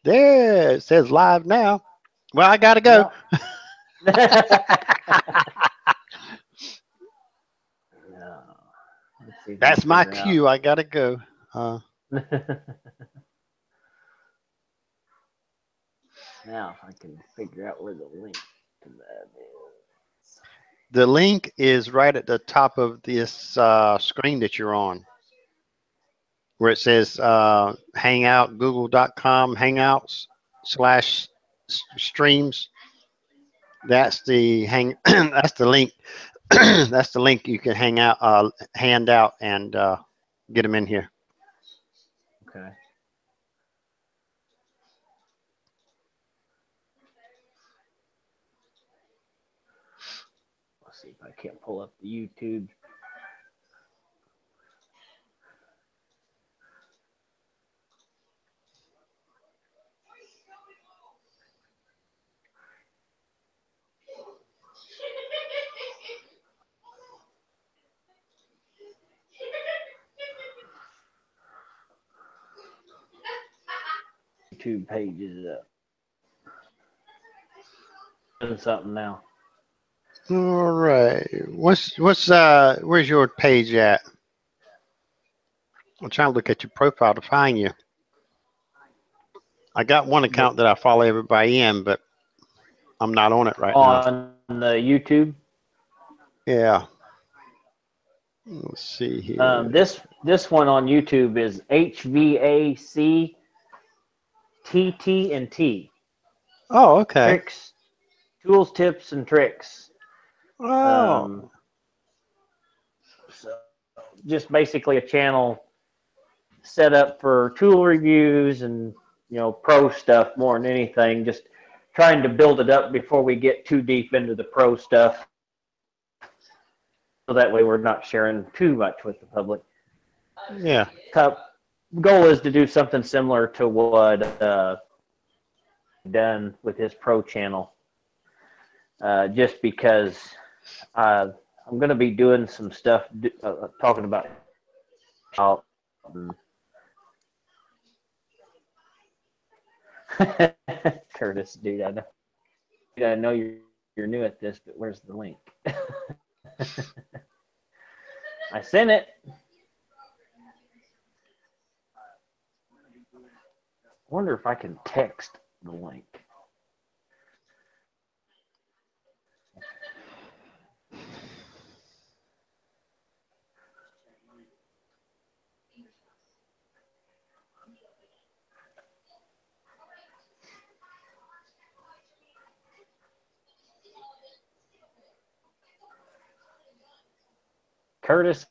There, it says live now. Well, I gotta go. Yeah. Yeah. Let's see if we can That's my figure out. cue. I gotta go. Uh, Now, if I can figure out where the link to that is. the link is right at the top of this screen that you're on, where it says Hangout, Google.com, Hangouts slash streams. That's the hang. That's the link. That's the link you can hang out, hand out, and get them in here. Okay. Let's see if I can't pull up the YouTube. YouTube page is up. Doing something now. All right. What's where's your page at? I'm trying to look at your profile to find you. I got one account that I follow everybody in, but I'm not on it right now. On the YouTube. Yeah. Let's see here. This one on YouTube is HVAC TT and T. Oh, okay. Tricks, tools, tips, and tricks. Oh, So just basically a channel set up for tool reviews and pro stuff more than anything. Just trying to build it up before we get too deep into the pro stuff, so that way we're not sharing too much with the public. yeah. Goal is to do something similar to what done with his pro channel. Just because I'm going to be doing some stuff talking about Curtis, dude, I know you're new at this, but where's the link? I sent it. I wonder if I can text the link. Curtis,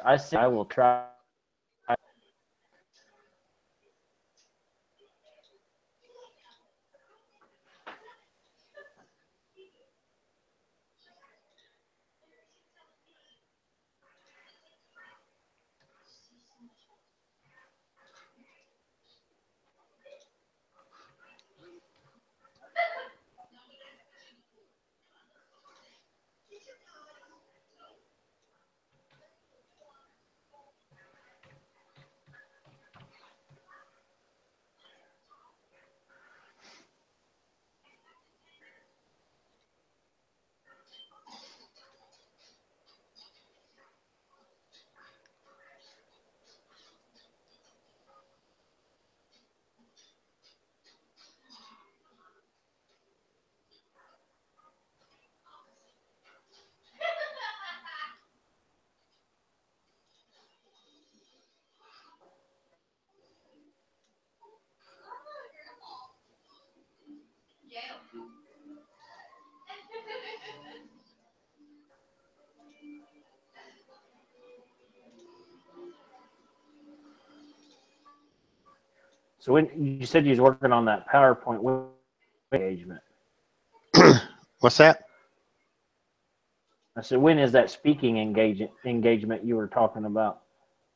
I will try. So when you said you was working on that PowerPoint engagement, What's that? I said, when is that speaking engagement you were talking about?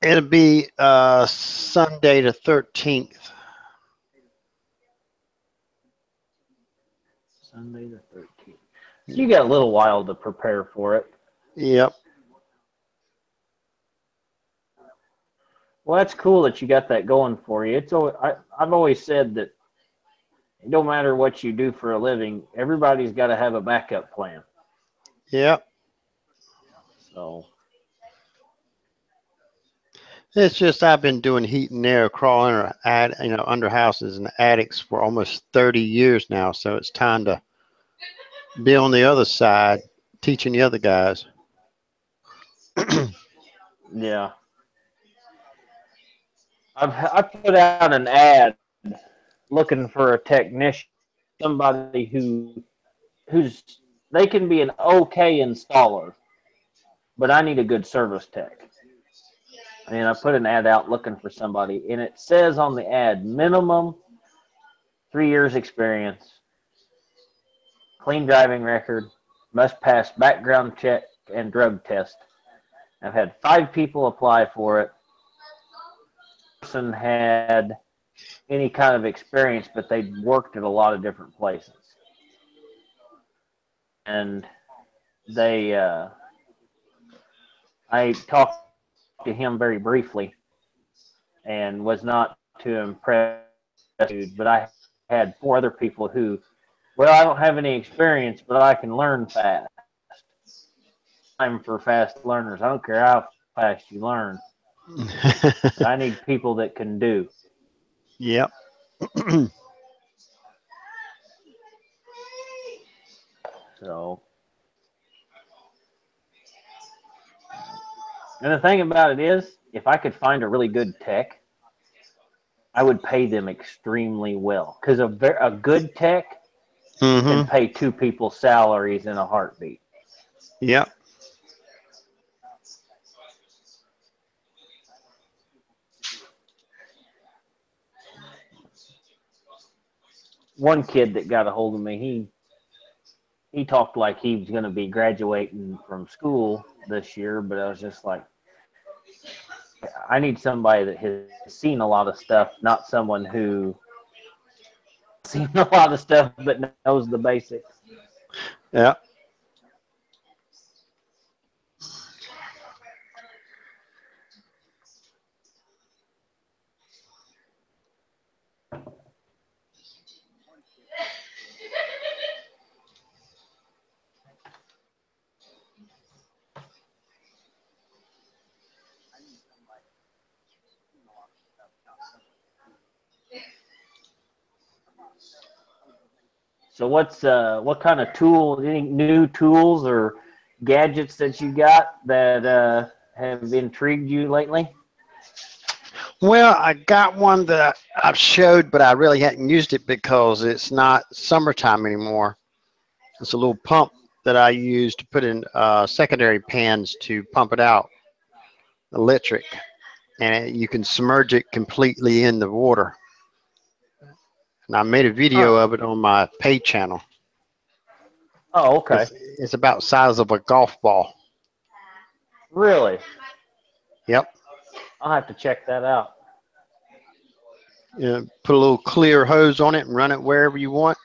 It'll be Sunday the 13th. Sunday the 13th. So you got a little while to prepare for it. Yep. Well, that's cool that you got that going for you. I've always said that no matter what you do for a living, everybody's got to have a backup plan. Yep. So, It's just I've been doing heat and air, crawling or under houses and attics for almost 30 years now. So it's time to be on the other side, teaching the other guys. yeah. I put out an ad looking for a technician, somebody who's they can be an okay installer, but I need a good service tech. And I put an ad out looking for somebody, and it says on the ad minimum 3 years experience, clean driving record, must pass background check and drug test. I've had 5 people apply for it. Person had any kind of experience, but they'd worked at a lot of different places. And they, I talked to him very briefly and was not too impressed, but I had 4 other people who, well, I don't have any experience, but I can learn fast. I'm for fast learners. I don't care how fast you learn, but I need people that can do. Yep. So, and the thing about it is, if I could find a really good tech, I would pay them extremely well because a good tech can hmm pay 2 people's salaries in a heartbeat. Yep. One kid that got a hold of me, he talked like he was going to be graduating from school this year, but I was just like, I need somebody that has seen a lot of stuff, not someone who seen a lot of stuff but knows the basics. Yep. So what kind of tools, any new tools or gadgets that you got that have intrigued you lately? Well, I got one that I've showed, but I really hadn't used it because it's not summertime anymore. It's a little pump that I use to put in secondary pans to pump it out, electric, and you can submerge it completely in the water. And I made a video Huh. of it on my pay channel. Oh, okay. It's about the size of a golf ball. Really? Yep. I'll have to check that out. Put a little clear hose on it and run it wherever you want.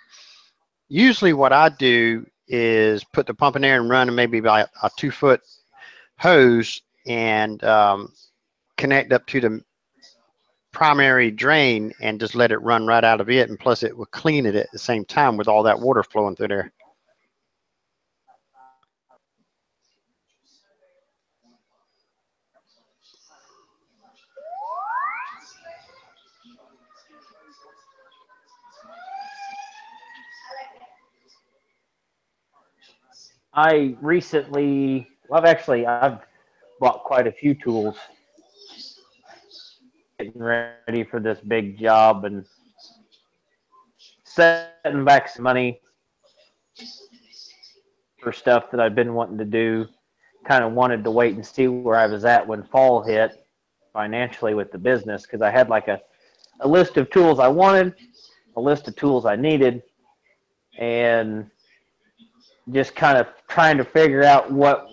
Usually, what I do is put the pump in there and run maybe by a 2 foot hose and connect up to the primary drain and just let it run right out of it. And plus, it will clean it at the same time with all that water flowing through there. I recently, well, I've bought quite a few tools getting ready for this big job and setting back some money for stuff that I've been wanting to do. Kind of wanted to wait and see where I was at when fall hit financially with the business because I had like a list of tools I wanted, a list of tools I needed, and just kind of trying to figure out what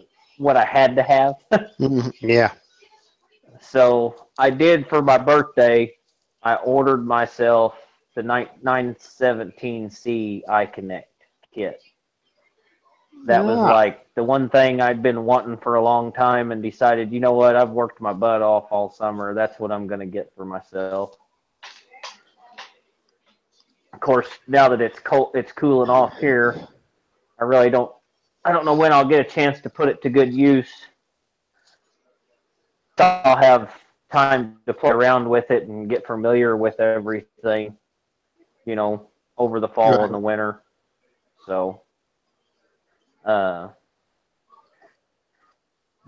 I had to have. Yeah. So I did for my birthday. I ordered myself the 917C iConnect kit. That was Ah, like the one thing I'd been wanting for a long time and decided, you know what, I've worked my butt off all summer. That's what I'm going to get for myself. Of course, now that it's cold, it's cooling off here. I really don't. I don't know when I'll get a chance to put it to good use. I'll have time to play around with it and get familiar with everything, you know, over the fall and Right. the winter. So, uh,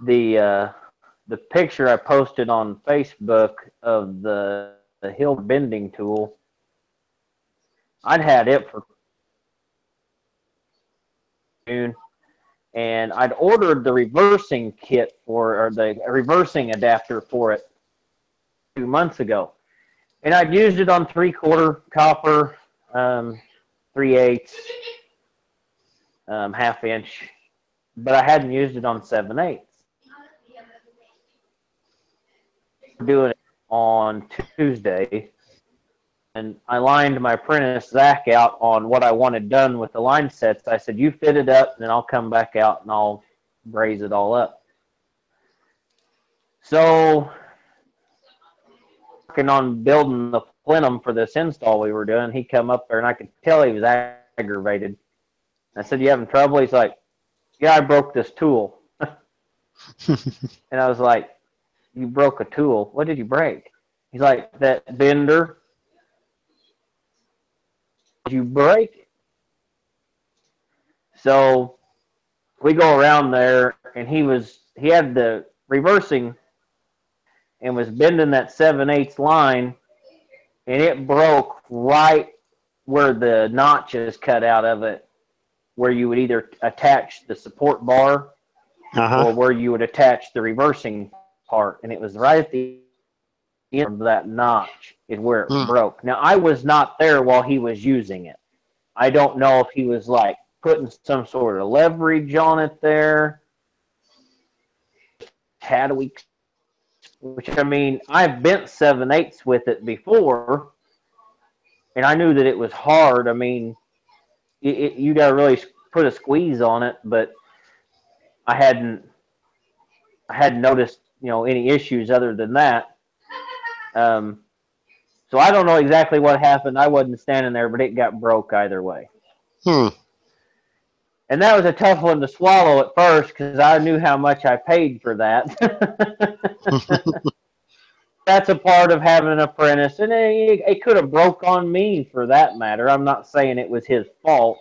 the picture I posted on Facebook of the hill bending tool, I'd had it for June, and I'd ordered the reversing kit for, or the reversing adapter for it 2 months ago, and I'd used it on 3/4 copper, 3/8, half inch, but I hadn't used it on 7/8. Doing it on Tuesday, and I lined my apprentice Zach out on what I wanted done with the line sets. I said, "You fit it up, and then I'll come back out and I'll braze it all up." So, working on building the plenum for this install we were doing, he come up there, and I could tell he was aggravated. I said, "You having trouble?" He's like, "Yeah, I broke this tool." And I was like, "You broke a tool? What did you break?" He's like, "That bender." Did you break it? So we go around there, and he had the reversing and was bending that 7/8 line, and it broke right where the notch is cut out of it, where you would either attach the support bar Uh-huh. or where you would attach the reversing part, and it was right at the end of that notch is where it Hmm. broke. Now I was not there while he was using it. I don't know if he was like putting some sort of leverage on it there, had a weak, which I mean, I've bent 7/8 with it before, and I knew that it was hard. I mean, you got to really put a squeeze on it, but I hadn't I hadn't noticed any issues other than that. Um, so I don't know exactly what happened. I wasn't standing there, but it got broke either way. Hmm. And that was a tough one to swallow at first because I knew how much I paid for that. That's a part of having an apprentice, and it could have broke on me for that matter. I'm not saying it was his fault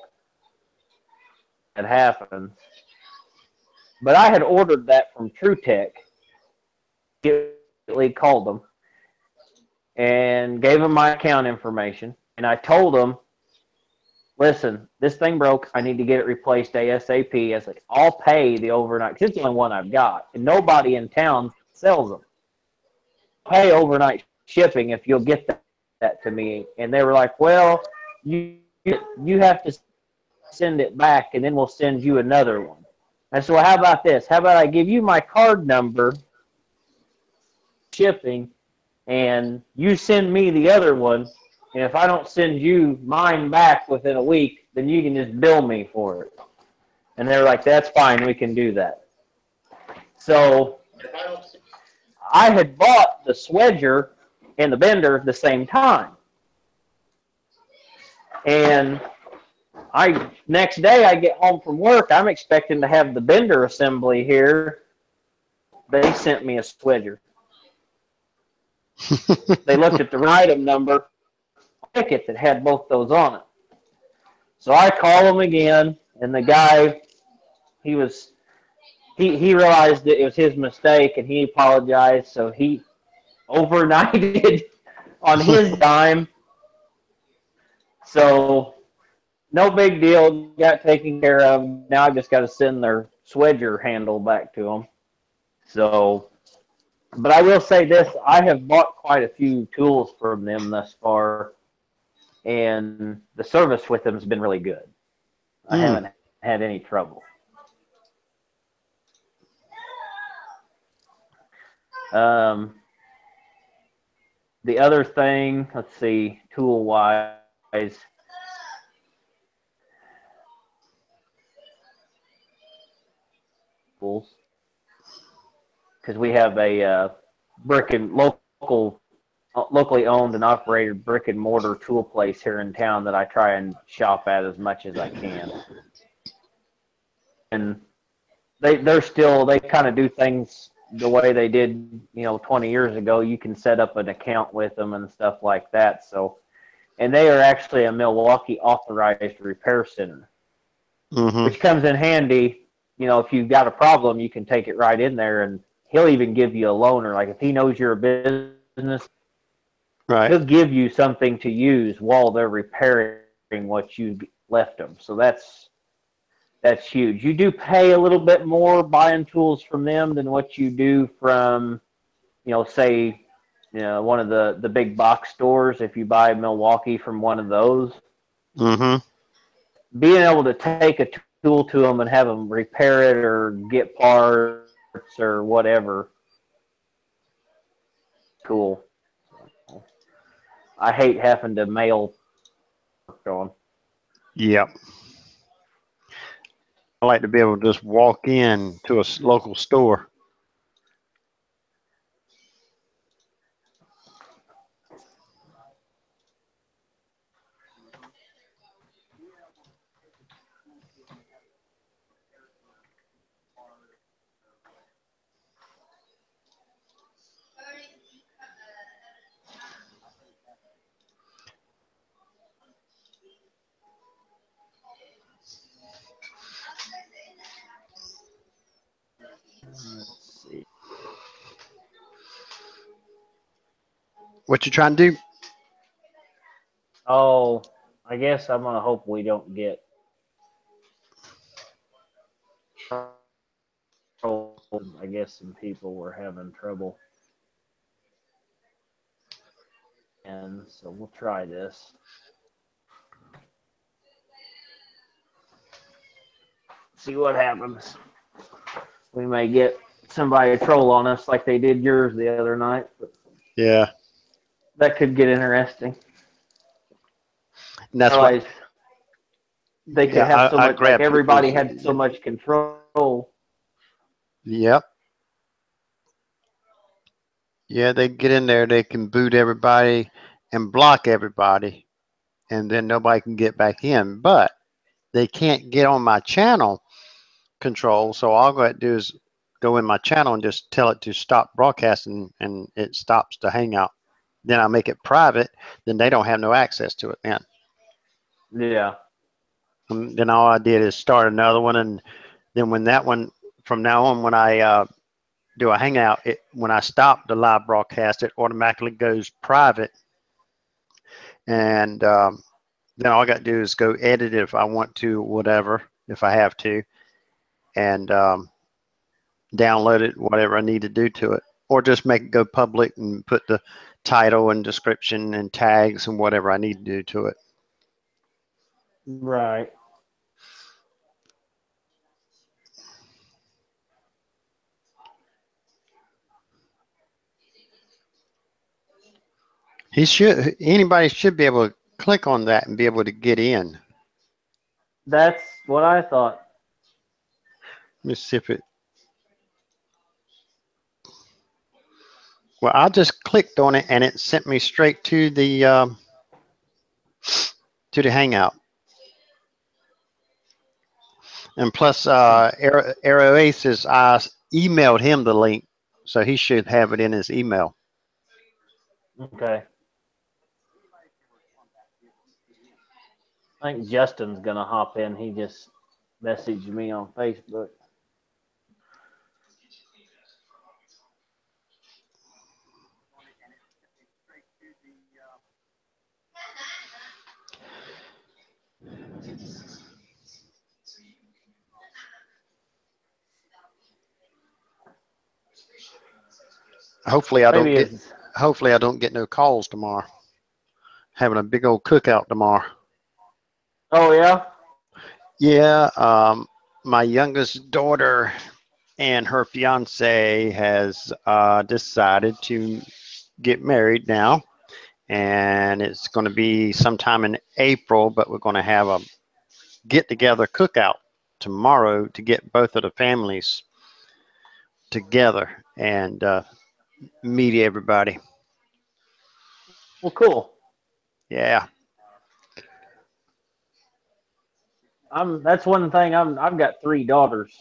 that happened, but I had ordered that from TrueTech. Immediately called them and gave them my account information, and I told them, "Listen, this thing broke. I need to get it replaced ASAP." I was like, "I'll pay the overnight because it's the only one I've got, and nobody in town sells them. Pay overnight shipping if you'll get that to me." And they were like, "Well, you have to send it back, and then we'll send you another one." I said, "Well, how about this? How about I give you my card number, shipping, and you send me the other one, and if I don't send you mine back within a week, then you can just bill me for it." And they were like, "That's fine, we can do that." So I had bought the swedger and the bender at the same time. And next day I get home from work, I'm expecting to have the bender assembly here. They sent me a swedger. They looked at the item number ticket that had both those on it. So I call him again, and the guy, he was he realized that it was his mistake, and he apologized. So he overnighted on his dime. So no big deal, got taken care of. Now I just got to send their swedger handle back to them. So, but I will say this: I have bought quite a few tools from them thus far, and the service with them has been really good. I Hmm. haven't had any trouble. Um, the other thing, let's see, tool wise, because we have a brick and local locally owned and operated brick and mortar tool place here in town that I try and shop at as much as I can. And they kind of do things the way they did 20 years ago. You can set up an account with them and stuff like that. So, and they are actually a Milwaukee authorized repair center, Mm-hmm. which comes in handy. If you've got a problem, you can take it right in there, and he'll even give you a loaner. Like if he knows you're a business, Right. he'll give you something to use while they're repairing what you left them. So that's huge. You do pay a little bit more buying tools from them than what you do from, say, one of the big box stores. If you buy Milwaukee from one of those, Mm-hmm. being able to take a tool to them and have them repair it or get parts or whatever, cool. I hate having to mail on. Yep. I like to be able to just walk in to a local store. Let's see. What you trying to do? Oh, I guess I'm gonna hope we don't get. I guess some people were having trouble, and so we'll try this. See what happens. We may get somebody to troll on us like they did yours the other night, but Yeah. that could get interesting. And that's what. Realize they could Yeah. have so I much, like grab everybody people's. had so much control. Yep. Yeah. They get in there. They can boot everybody and block everybody, and then nobody can get back in. But they can't get on my channel control. So all I got to do is go in my channel and just tell it to stop broadcasting, and it stops the Hangout. Then I make it private. Then they don't have no access to it. Yeah. Then all I did is start another one, and then when that one, from now on, when I do a Hangout, when I stop the live broadcast, it automatically goes private, and then all I got to do is go edit it if I want to, whatever, if I have to, and download it, whatever I need to do to it, or just make it go public and put the title and description and tags and whatever I need to do to it. Right. Anybody should be able to click on that and be able to get in. That's what I thought. Let me see if it. Well, I just clicked on it and it sent me straight to the Hangout. And plus, Arrow Aces, I emailed him the link, so he should have it in his email. Okay. I think Justin's gonna hop in. He just messaged me on Facebook. Hopefully, I don't Maybe get. it's. Hopefully, I don't get no calls tomorrow. Having a big old cookout tomorrow. Oh yeah. Yeah, my youngest daughter and her fiance has decided to get married now, and it's going to be sometime in April. But we're going to have a get together cookout tomorrow to get both of the families together and meet everybody. Well, cool. Yeah. That's one thing. I've got 3 daughters.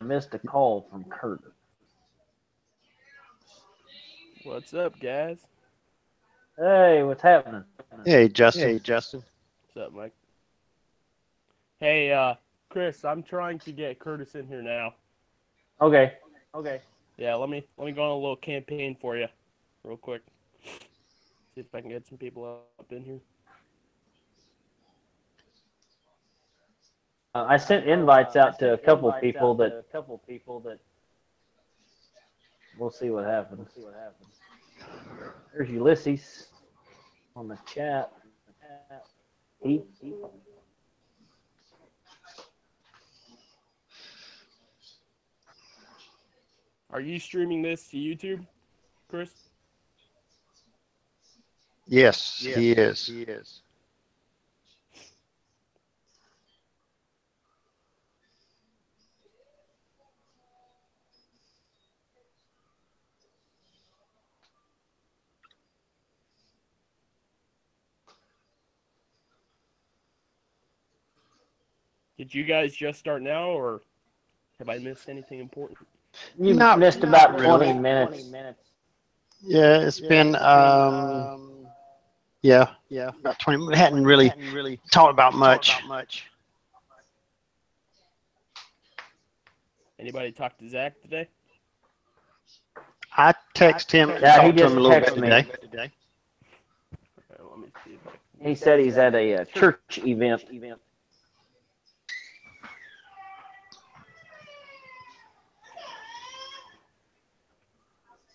I missed a call from Curtis. What's up, guys? Hey, what's happening? Hey, Justin. What's up, Mike? Hey, Chris, I'm trying to get Curtis in here now. Okay. Yeah, let me go on a little campaign for you, real quick. See if I can get some people up in here. I sent invites out to a couple people that we'll see what happens. There's Ulysses on the chat. He Are you streaming this to YouTube, Chris? Yes, he is. Did you guys just start now, or have I missed anything important? you Not missed about really. 20 minutes. Yeah, it's been yeah, about 20. We hadn't really talked about much. Anybody talk to Zach today? I text him, Yeah, he talked to just him a little bit texted me. today. Let me see if I He said he's at a church event.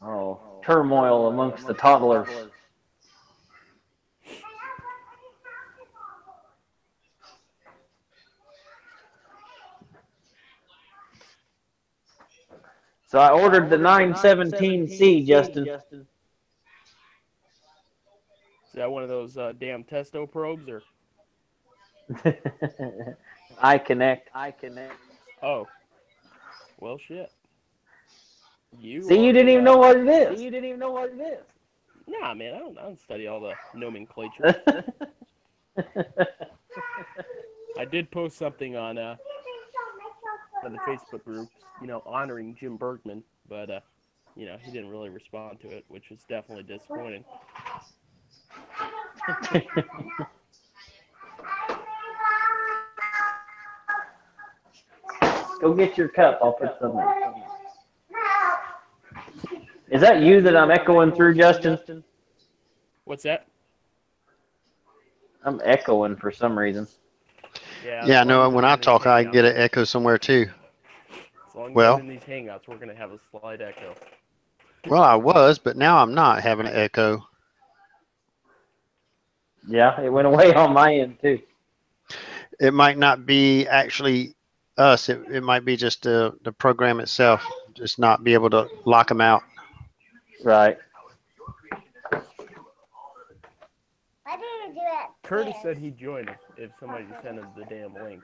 Oh, turmoil amongst the toddlers. So I ordered the 917C, Justin. Is that one of those damn testo probes, or? I connect. Oh, well, shit. See, you didn't even know what it is. Nah, man, I don't study all the nomenclature. I did post something on one of the Facebook groups, honoring Jim Bergman, but he didn't really respond to it, which was definitely disappointing. Go get your cup. I'll put some in. Is that you that I'm echoing through, Justin? What's that? I'm echoing for some reason. Yeah, no. When I talk, I get an echo somewhere too. As long as I'm in these Hangouts, we're gonna have a slight echo. Well, I was, but now I'm not having an echo. Yeah, it went away on my end too. It might not be actually us. It might be just the program itself, just not be able to lock them out. Right. Curtis said he'd join if somebody sent him the damn link.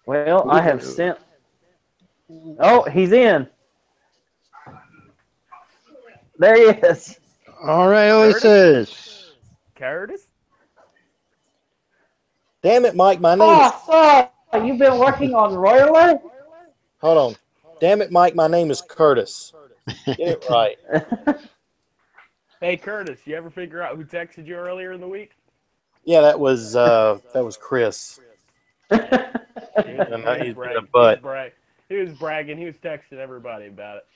Well, I have sent. Oh, he's in. There he is. All right, Ulysses. Curtis? Damn it, Mike, my name is... Oh, you've been working on Roiler? Hold on. Damn it, Mike, my name is Curtis. Get it right. Hey, Curtis, you ever figure out who texted you earlier in the week? Yeah, that was Chris. He was bragging. He was texting everybody about it.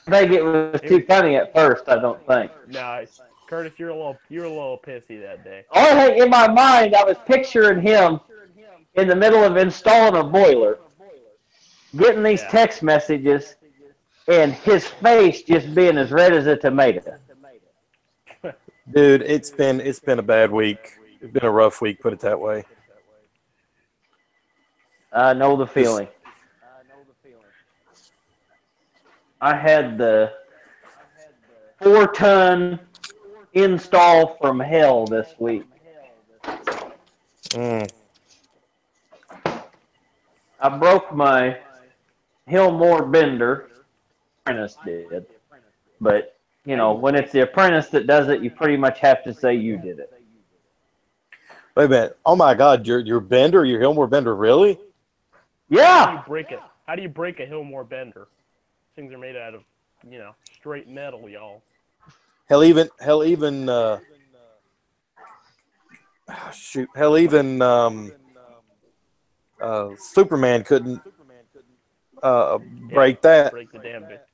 I think it was too funny at first, I don't think. Nice. Curtis, you were a little pissy that day. I think in my mind, I was picturing him in the middle of installing a boiler, getting these text messages, and his face just being as red as a tomato. Dude, it's been a bad week. It's been a rough week, put it that way. I know the feeling. I had the 4-ton install from hell this week. Mm. I broke my Hillmore bender. Apprentice did, but when it's the apprentice that does it, you pretty much have to say you did it. Wait a minute. Oh my God, your bender, your Hillmore bender, really? How do Yeah. you break it? How do you break a Hillmore bender? Things are made out of, straight metal, y'all. Hell, even shoot, hell, even Superman couldn't Yeah, break that. break the damn bit.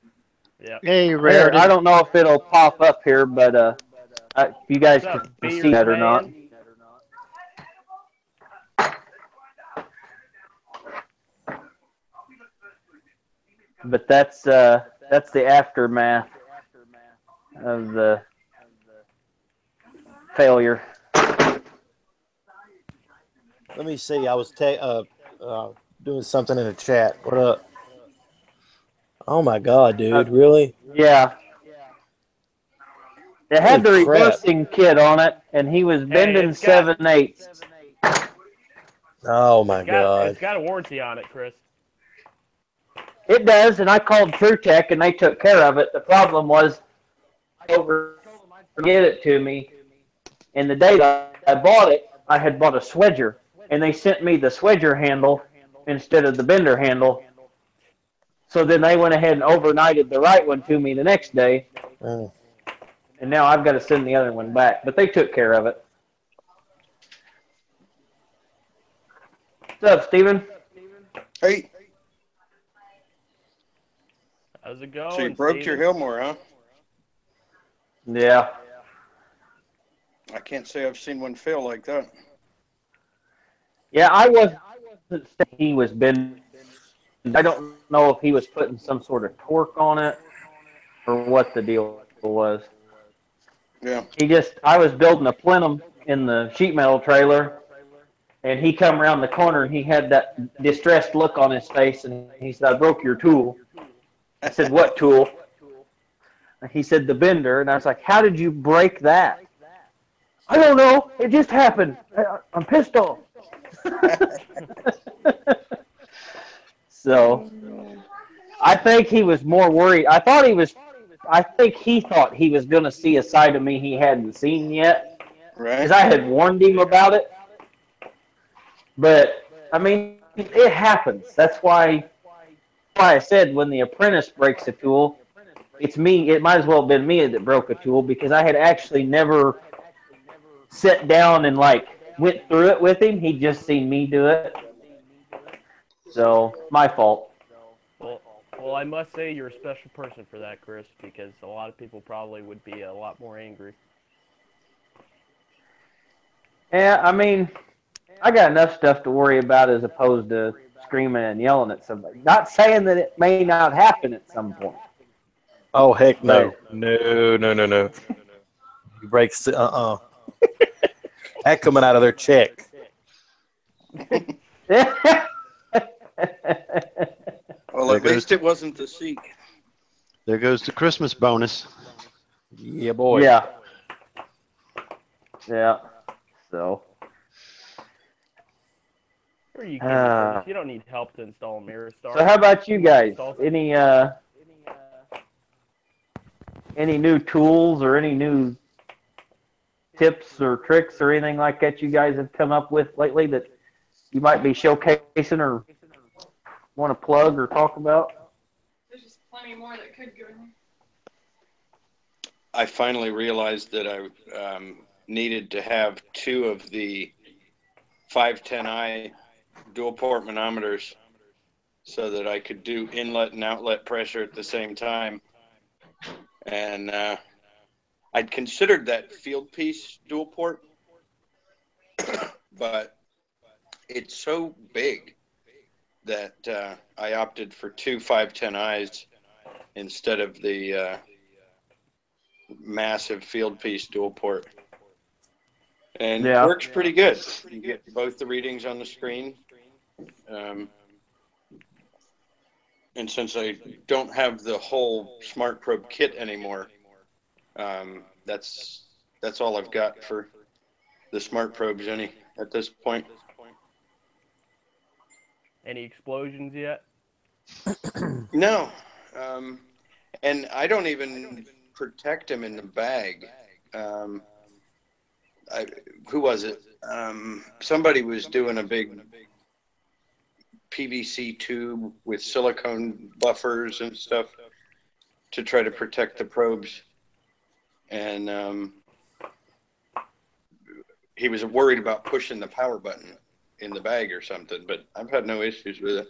Yeah. Hey, Here, I Rarity. don't know if it'll pop up here, but if you guys What's can up, see Beard that or not. Man? But that's the aftermath of the failure. Let me see. I was doing something in the chat. What up? Oh my God, dude! Really? Yeah. It Holy had the crap! reversing kit on it, and he was Hey, bending 7/8. Oh my It's God! got a warranty on it, Chris. It does, and I called TrueTech, and they took care of it. The problem was I forget it to me, and the day that I bought it, I had bought a swedger, and they sent me the swedger handle instead of the bender handle. So then they went ahead and overnighted the right one to me the next day, Mm. and now I've got to send the other one back. But they took care of it. What's up, Steven? Hey, How's it so you going, broke your Steven? Hillmore, huh? Yeah. I can't say I've seen one fail like that. Yeah, I wasn't saying he was bending. I don't know if he was putting some sort of torque on it or what the deal was. Yeah. I was building a plenum in the sheet metal trailer, and he come around the corner and he had that distressed look on his face, and he said, "I broke your tool." I said, "What tool?" He said, "The bender." And I was like, "How did you break that?" "I don't know. It just happened. I'm pissed off." So I think he was more worried. I think he thought he was going to see a side of me he hadn't seen yet, because Right? I had warned him about it. But I mean, it happens. That's why I said when the apprentice breaks a tool, it's me. It might as well have been me that broke a tool, because I had actually never sat down and went through it with him. He'd just seen me do it. So my fault. Well, well, I must say you're a special person for that, Chris, because a lot of people probably would be a lot more angry. Yeah, I mean, I got enough stuff to worry about as opposed to screaming and yelling at somebody. Not saying that it may not happen at some point, Oh heck no! but No! You break. That coming out of their check. Well, There at goes least it wasn't the seat. there goes the Christmas bonus. Yeah, boy. yeah, yeah. So, Where are you kidding, Chris? You don't need help to install a mirror star. so how about you guys? Install- Any new tools or any new tips or tricks or anything like that you guys have come up with lately that you might be showcasing or want to plug or talk about? There's just plenty more that could go in there. I finally realized that I needed to have two of the 510i dual port manometers so that I could do inlet and outlet pressure at the same time. And I'd considered that field piece dual port, but it's so big that I opted for two 510i's instead of the massive field piece dual port. And it Yeah. works pretty good. You get both the readings on the screen. And since I don't have the whole Smart Probe kit anymore, that's all I've got for the Smart Probes at this point. Any explosions yet? No, and I don't even protect them in the bag. Who was it? Somebody was doing a big PVC tube with silicone buffers and stuff to try to protect the probes. And he was worried about pushing the power button in the bag or something, but I've had no issues with it.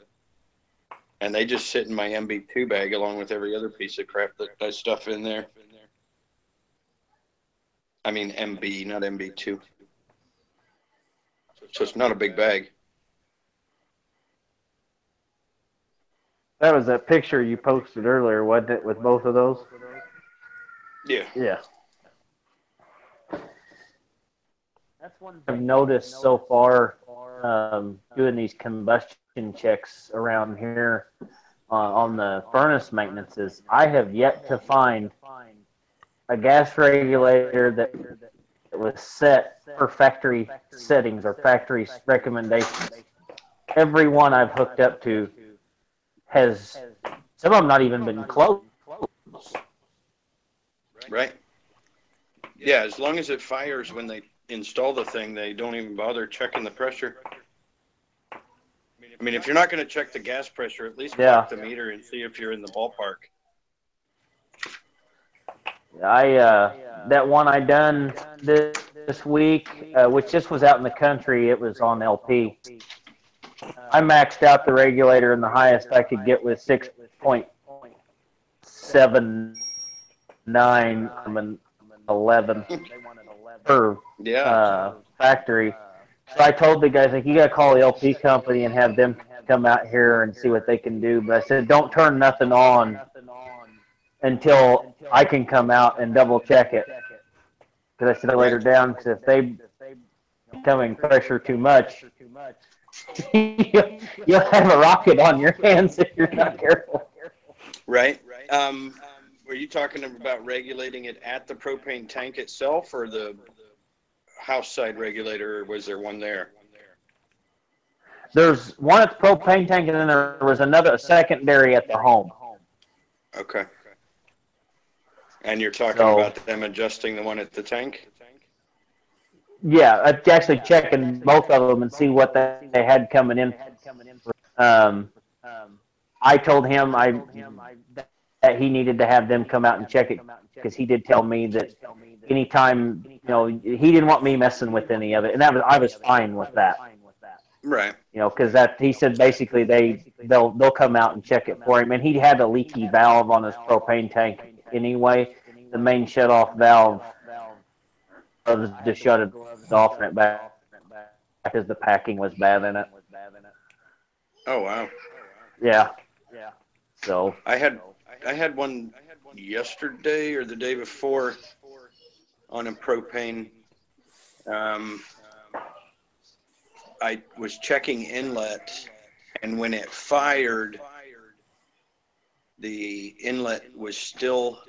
And they just sit in my MB2 bag along with every other piece of crap that I stuff in there. I mean MB, not MB2. So it's not a big bag. That was that picture you posted earlier, wasn't it, with both of those? Yeah. Yeah. That's one thing I've noticed so far doing these combustion checks around here on the furnace maintenance is I have yet to find a gas regulator that was set for factory settings or factory recommendations. Every one I've hooked up to has, some of them not even been close. Right. Yeah, as long as it fires when they install the thing, they don't even bother checking the pressure. I mean, if you're not going to check the gas pressure, at least check the meter and see if you're in the ballpark. That one I done this week, which just was out in the country, it was on LP. I maxed out the regulator, and the highest I could get was 6.79 from 11 per factory. So I told the guys, like, you got to call the LP company and have them come out here and see what they can do. But I said, don't turn nothing on until I can come out and double check it. Because I said later down, because if they coming pressure too much, you'll have a rocket on your hands if you're not careful. Right. Were you talking about regulating it at the propane tank itself or the house side regulator, or was there one there? There's one at the propane tank, and then there was a secondary at the home. Okay. And you're talking about them adjusting the one at the tank? Yeah, I'm actually checking both of them and see what they had coming in. I told him that he needed to have them come out and check it because he did tell me that anytime, he didn't want me messing with any of it, and I was fine with that. Right. Because he said basically they'll come out and check it for him, and he had a leaky valve on his propane tank anyway. The main shut-off valve was to shut it off and it back because the packing was bad in it. Oh wow. Yeah. So I had one yesterday or the day before on a propane. I was checking inlet, and when it fired, the inlet was still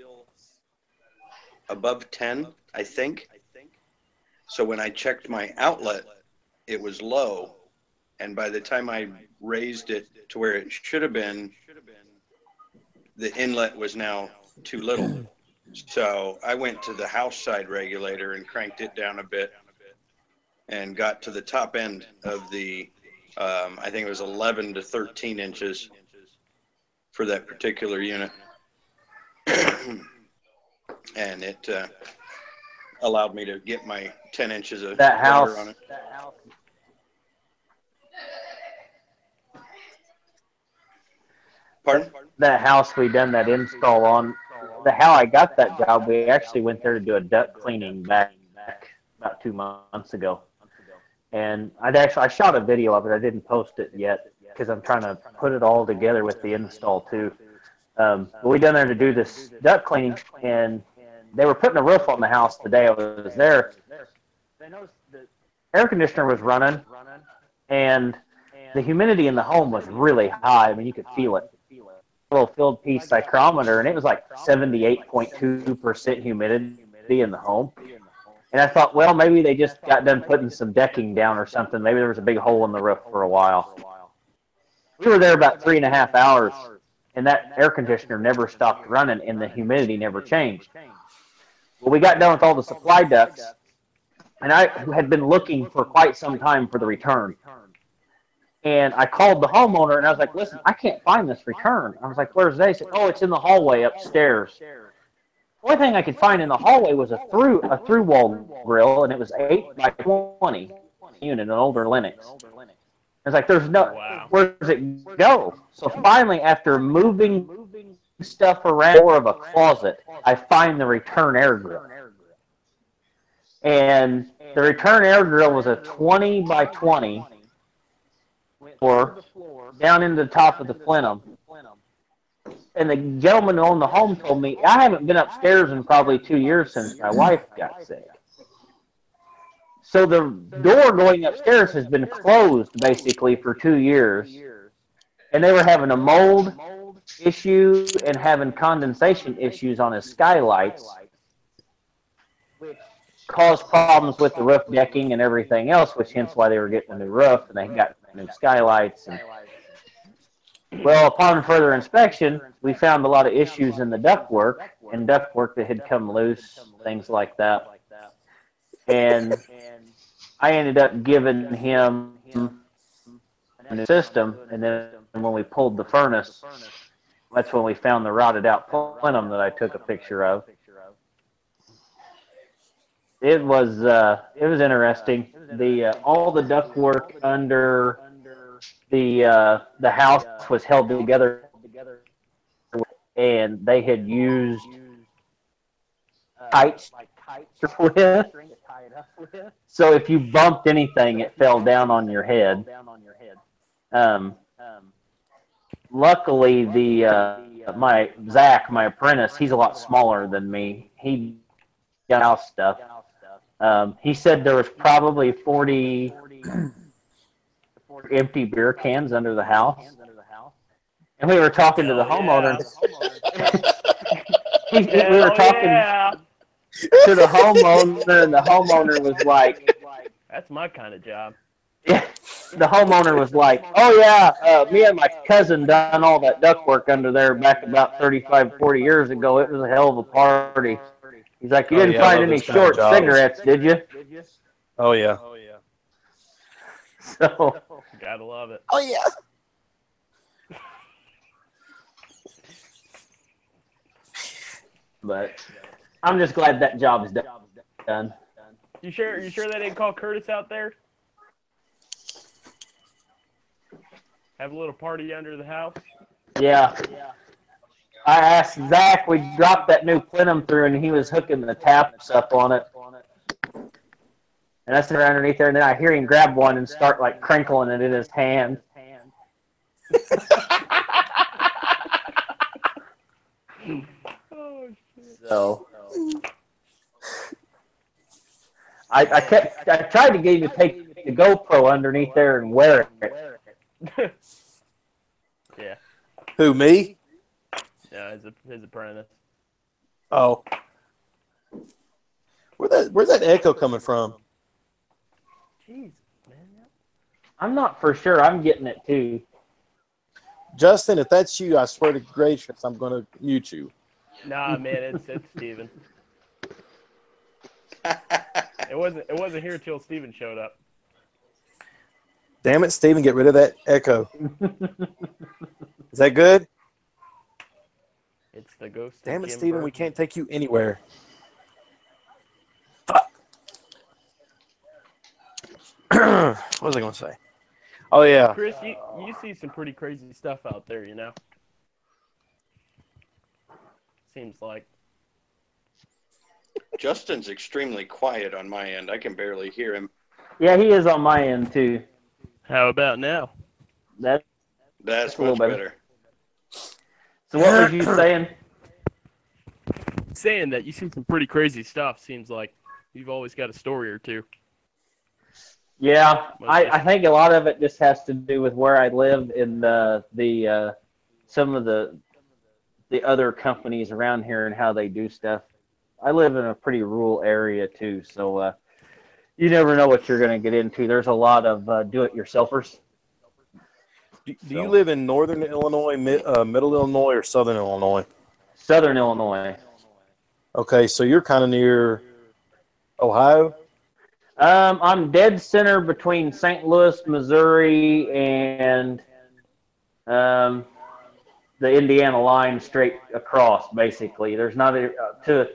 above 10, I think. So when I checked my outlet, it was low. And by the time I raised it to where it should have been, the inlet was now too little. So I went to the house side regulator and cranked it down a bit and got to the top end of the, I think it was 11 to 13 inches for that particular unit. And it allowed me to get my 10 inches of water on it. Pardon? That house we done that install on, how I got that job, we actually went there to do a duct cleaning back about 2 months ago. And I shot a video of it. I didn't post it yet because I'm trying to put it all together with the install too. But we done there to do this duct cleaning, and they were putting a roof on the house the day I was there. They noticed the air conditioner was running, and the humidity in the home was really high. I mean, you could feel it. A little field piece psychrometer, and it was like 78.2% humidity in the home. And I thought, well, maybe they just got done putting some decking down or something. Maybe there was a big hole in the roof for a while. We were there about 3.5 hours, and that air conditioner never stopped running, and the humidity never changed. Well, we got done with all the supply ducts, and I had been looking for quite some time for the return. And I called the homeowner, and I was like, listen, I can't find this return. I was like, where's they? He said, oh, it's in the hallway upstairs. The only thing I could find in the hallway was a through wall grill, and it was 8 by 20 unit, an older Linux. I was like, there's no, where does it go? So finally, after moving stuff around door of a closet, I find the return air grill. And the return air grill was a 20 by 20 or down into the top of the plenum. And the gentleman who owned the home told me, I haven't been upstairs in probably 2 years since my wife got sick. So the door going upstairs has been closed basically for 2 years. And they were having a mold issue and having condensation issues on his skylights, which caused problems with the roof decking and everything else, which hence why they were getting a new roof and they got new skylights. And well, upon further inspection, we found a lot of issues in the ductwork that had come loose, things like that. And I ended up giving him a new system, and then when we pulled the furnace, that's when we found the rotted out plenum that I took a picture of. It was interesting. All the ductwork under the house was held together, and they had used kites with. So if you bumped anything, it fell down on your head. Luckily, my Zach, my apprentice, he's a lot smaller than me. He got house stuff. He said there was probably 40 empty beer cans under the house. And we were talking to the homeowner. We were talking to the homeowner, and the homeowner was like, That's my kind of job. yeah, the homeowner was like, oh yeah, me and my cousin done all that ductwork under there back about 35, 40 years ago. It was a hell of a party. He's like, you didn't find any short cigarettes, did you? Oh, yeah. So, Gotta love it. Oh, yeah. but I'm just glad that job is done. You sure they didn't call Curtis out there? Have a little party under the house? Yeah. I asked Zach, we dropped that new plenum through, and he was hooking the taps up on it. And I sit underneath there, and then I hear him grab one and start, like, crinkling it in his hand. Oh, shit. So I tried to get him to take the GoPro underneath there and wear it. Yeah. Who, me? Yeah, his apprentice. Oh. Where's that echo coming from? Jeez, man. I'm not for sure. I'm getting it too. Justin, if that's you, I swear to gracious, I'm going to mute you. Nah, man, it's Steven. It wasn't here till Steven showed up. Damn it, Steven, get rid of that echo. Is that good? It's the ghost. Damn it, Jim Steven, Burton. we can't take you anywhere. Fuck. What was I going to say? Oh, yeah. Chris, you see some pretty crazy stuff out there, you know? Seems like. Justin's extremely quiet on my end. I can barely hear him. Yeah, he is on my end too. How about now? That's a little much better. So what was you saying? Saying that you see some pretty crazy stuff. Seems like you've always got a story or two. Yeah, I think a lot of it just has to do with where I live in some of the other companies around here and how they do stuff. I live in a pretty rural area too, so you never know what you're going to get into. There's a lot of do-it-yourselfers. Do you live in northern Illinois, middle Illinois, or southern Illinois? Southern Illinois. Okay, so you're kind of near Ohio? I'm dead center between St. Louis, Missouri, and the Indiana line straight across, basically. There's not to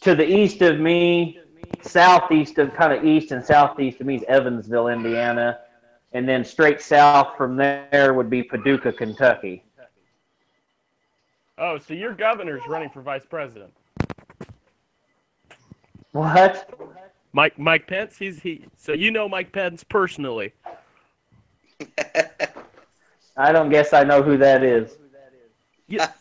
the east of me, southeast of kind of east and southeast of me is Evansville, Indiana. And then straight south from there would be Paducah, Kentucky. Oh, so your governor's running for vice president. What? Mike Pence? So you know Mike Pence personally. I don't guess I know who that is. Yeah.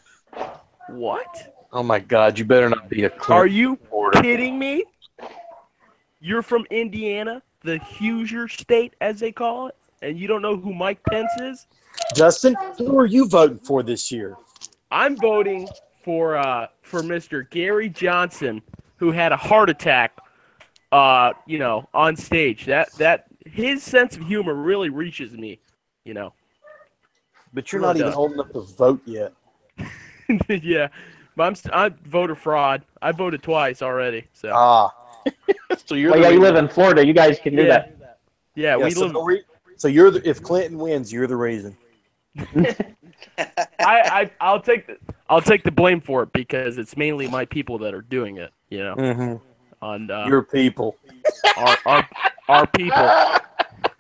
What? Oh my God! You better not be a Clinton Are you supporter. kidding me? You're from Indiana, the Hoosier state, as they call it, and you don't know who Mike Pence is? Justin, who are you voting for this year? I'm voting for Mr. Gary Johnson, who had a heart attack, on stage. That his sense of humor really reaches me, But you're not even old enough to vote yet. Yeah, but I'm voter fraud. I voted twice already. So. So you're. Well, yeah, you live in Florida. You guys can do that. Yeah, we so live. So you're if Clinton wins, you're the reason. I'll take the blame for it because it's mainly my people that are doing it. Mm-hmm. On your people. Our people.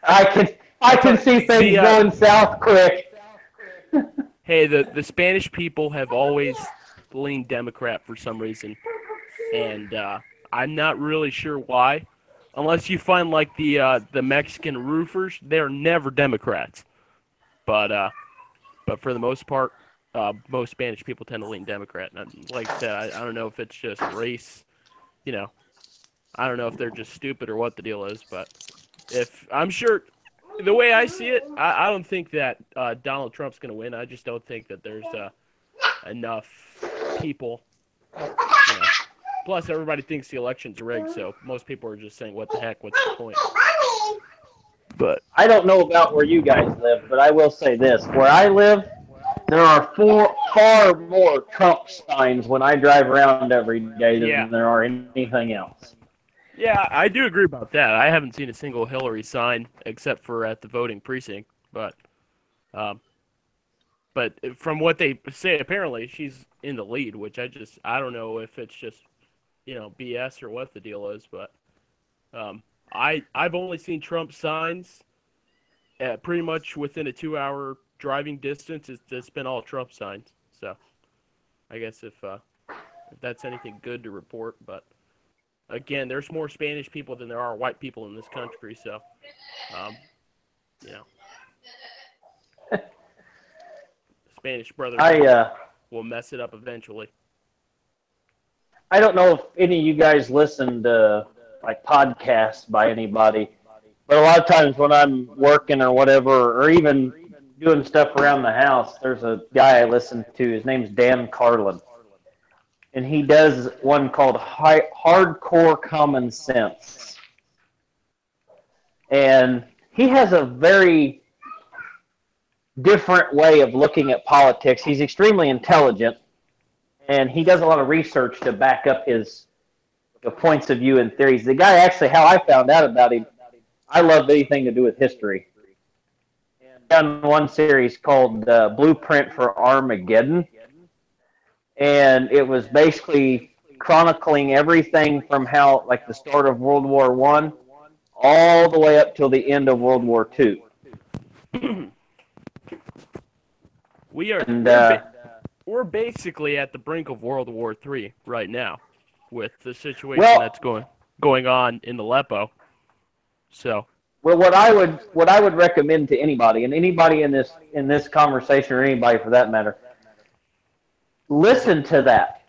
I can see things going south quick. Hey, the Spanish people have always leaned Democrat for some reason, and I'm not really sure why. Unless you find like the Mexican roofers, they're never Democrats. But for the most part, most Spanish people tend to lean Democrat. And like I said, I don't know if it's just race, I don't know if they're just stupid or what the deal is. But if I'm sure, the way I see it, I don't think that Donald Trump's going to win. I just don't think that there's enough people. Plus, everybody thinks the election's rigged, so most people are just saying, what the heck, what's the point? But I don't know about where you guys live, but I will say this. Where I live, there are far more Trump signs when I drive around every day than there are anything else. Yeah, I do agree about that. I haven't seen a single Hillary sign except for at the voting precinct, but from what they say, apparently she's in the lead, which I don't know if it's just BS or what the deal is, but I've only seen Trump signs pretty much within a 2-hour driving distance. It's been all Trump signs, so I guess if that's anything good to report, but again, there's more Spanish people than there are white people in this country, so Spanish brothers will mess it up eventually. I don't know if any of you guys listen to like podcasts by anybody, but a lot of times when I'm working or whatever, or even doing stuff around the house, there's a guy I listen to. His name's Dan Carlin, and he does one called Hardcore Common Sense, and he has a very different way of looking at politics. He's extremely intelligent. And he does a lot of research to back up his points of view and theories. The guy, actually, how I found out about him, I love anything to do with history. And done one series called Blueprint for Armageddon. And it was basically chronicling everything from how, like the start of World War I, all the way up till the end of World War II. We're basically at the brink of World War III right now, with the situation that's going on in Aleppo. So, well, what I would recommend to anybody, and anybody in this conversation, or anybody for that matter, listen to that.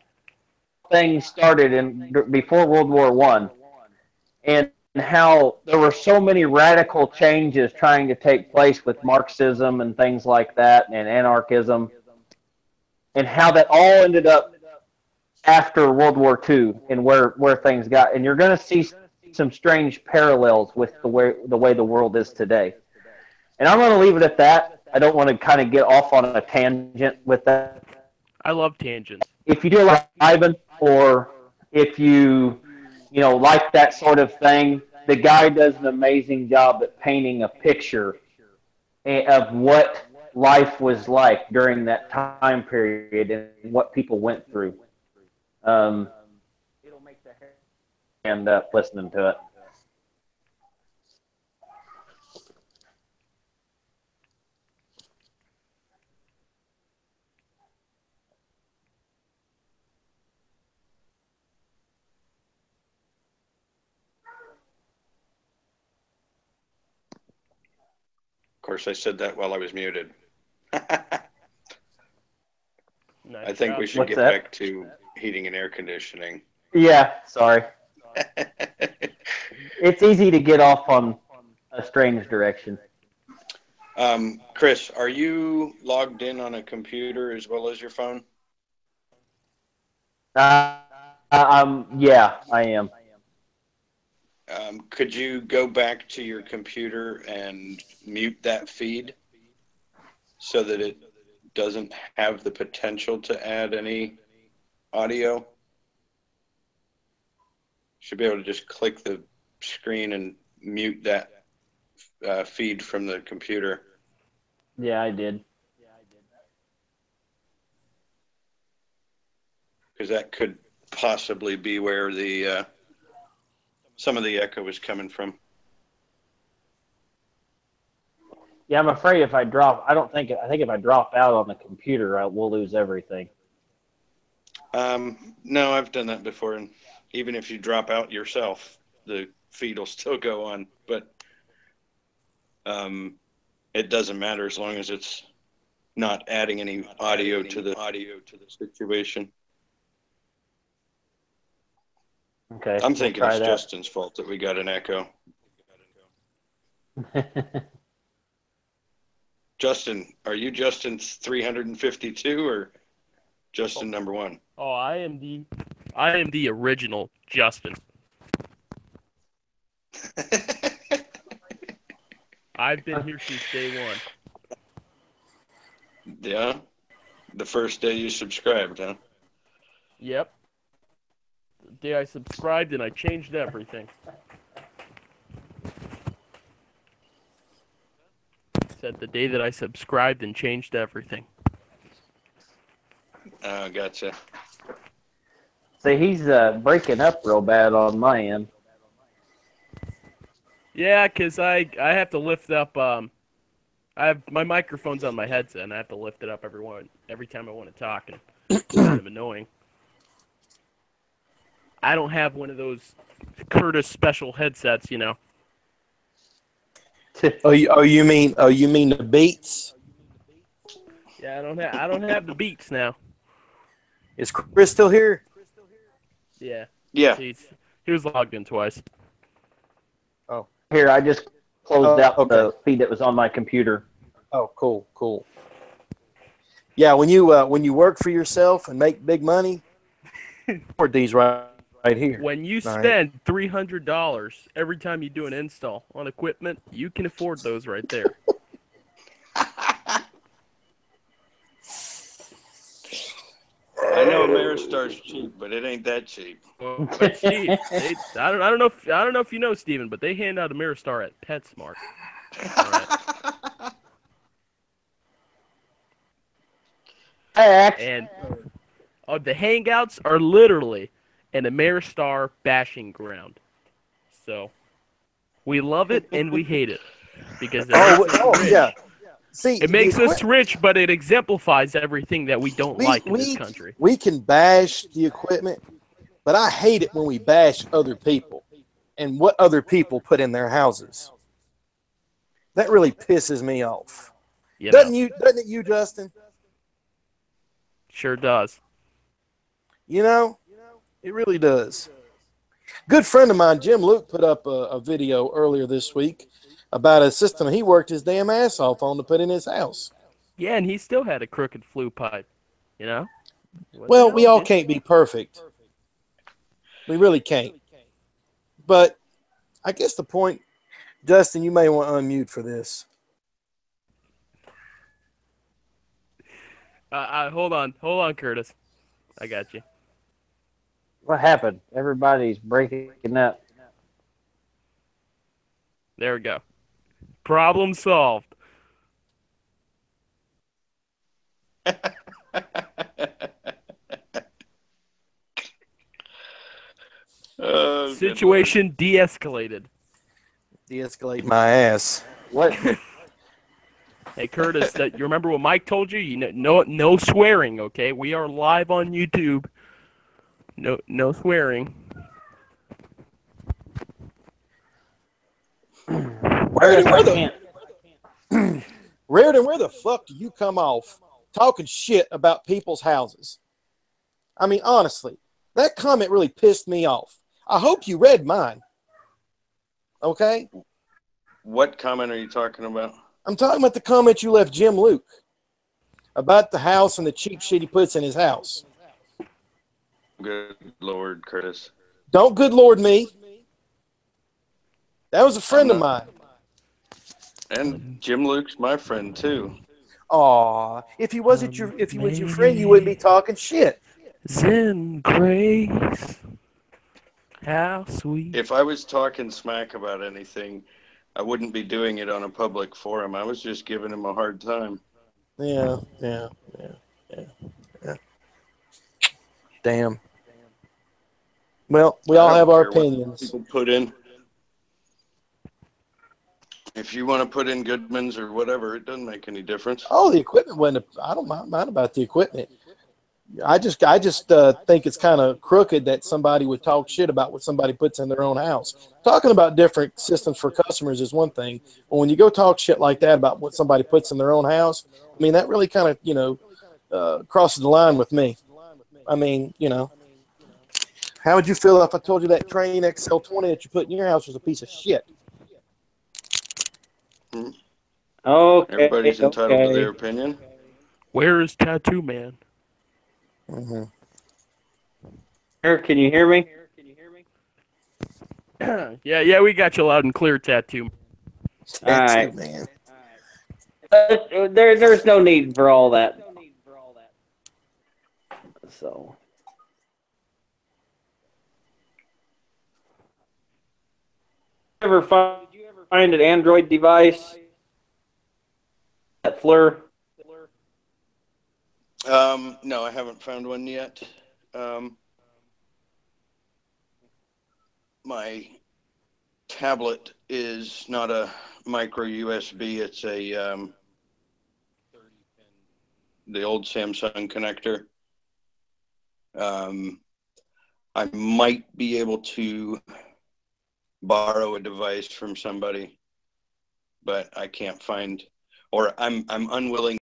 Things started before World War I, and how there were so many radical changes trying to take place with Marxism and things like that, and anarchism. And how that all ended up after World War II and where things got, and you're going to see some strange parallels with the way the world is today. And I'm going to leave it at that. I don't want to kind of get off on a tangent with that. I love tangents. If you do like Ivan, or if you like that sort of thing, the guy does an amazing job at painting a picture of what life was like during that time period and what people went through. It'll make the hair stand up listening to it. Of course, I said that while I was muted. Nice I think job. we should What's get that? back to heating and air conditioning. Yeah, sorry. It's easy to get off on a strange direction. Chris, are you logged in on a computer as well as your phone? Yeah, I am. Could you go back to your computer and mute that feed so that it doesn't have the potential to add any audio? Should be able to just click the screen and mute that feed from the computer. Yeah, I did. Because that could possibly be where the some of the echo is coming from. Yeah, I'm afraid if I think if I drop out on the computer, I will lose everything. No, I've done that before, and even if you drop out yourself, the feed will still go on. But it doesn't matter as long as it's not adding any audio to the situation. Okay. I'm thinking we'll it's try Justin's fault that we got an echo. that. Justin, are you Justin's 352 or Justin number one? Oh, I am the original Justin. I've been here since day one. Yeah, the first day you subscribed, huh? Yep. The day I subscribed and I changed everything. Said the day that I subscribed and changed everything. Gotcha. See, he's breaking up real bad on my end. Yeah, 'cause I have to lift up I have my microphone's on my headset and I have to lift it up every time I want to talk, and it's kind of annoying. I don't have one of those Curtis special headsets, you know. You mean the Beats? Yeah, I don't have the Beats now. Is Chris still here? Yeah. Yeah. He was logged in twice. Here, I just closed out okay. the feed that was on my computer. Oh, cool. Yeah, when you work for yourself and make big money, record these right here. When you All right. spend $300 every time you do an install on equipment, you can afford those right there. I know Ameristar's cheap, but it ain't that cheap. Well, it's cheap. I don't know if you know, Steven, but they hand out a Mirror at PetSmart. All right. And the Hangouts are literally an Ameristar bashing ground. So we love it and we hate it because it makes us rich. Yeah. See, It makes us rich, but it exemplifies everything that we don't like in this country. We can bash the equipment, but I hate it when we bash other people and what other people put in their houses. That really pisses me off. Doesn't it you, Justin? Sure does. You know, it really does. Good friend of mine, Jim Luke, put up a video earlier this week about a system he worked his damn ass off on to put in his house. Yeah, and he still had a crooked flue pipe, you know? Well, we all can't be perfect. We really can't. But I guess the point, Dustin, you may want to unmute for this. Hold on, Curtis. I got you. What happened? Everybody's breaking up. There we go. Problem solved. Oh, Situation de-escalated. De-escalate my ass. What? Hey Curtis, you remember what Mike told you? No swearing, okay? We are live on YouTube. No swearing. Raritan, where the fuck do you come off talking shit about people's houses? I mean, honestly, that comment really pissed me off. I hope you read mine. Okay? What comment are you talking about? I'm talking about the comment you left Jim Luke about the house and the cheap shit he puts in his house. Good Lord, Curtis. Don't good Lord me. That was a friend of mine. And Jim Luke's my friend too. Aw, if he was your friend, you wouldn't be talking shit. Zen grace. How sweet. If I was talking smack about anything, I wouldn't be doing it on a public forum. I was just giving him a hard time. Yeah. Damn. Well, we all have our opinions. People put in. If you want to put in Goodman's or whatever, it doesn't make any difference. Oh, the equipment wasn't. I don't mind about the equipment. I just think it's kind of crooked that somebody would talk shit about what somebody puts in their own house. Talking about different systems for customers is one thing, but when you go talk shit like that about what somebody puts in their own house, I mean that really kind of crosses the line with me. I mean, how would you feel if I told you that Train XL20 that you put in your house was a piece of shit? Okay. Everybody's entitled to their opinion. Where is Tattoo Man? Mm-hmm. Eric, can you hear me? Yeah, we got you loud and clear, Tattoo. All right. Man. There's no need for all that. So. Did you ever find an Android device that FLIR? No, I haven't found one yet. My tablet is not a micro USB. It's a the old Samsung connector. I might be able to borrow a device from somebody, but I can't find, or I'm unwilling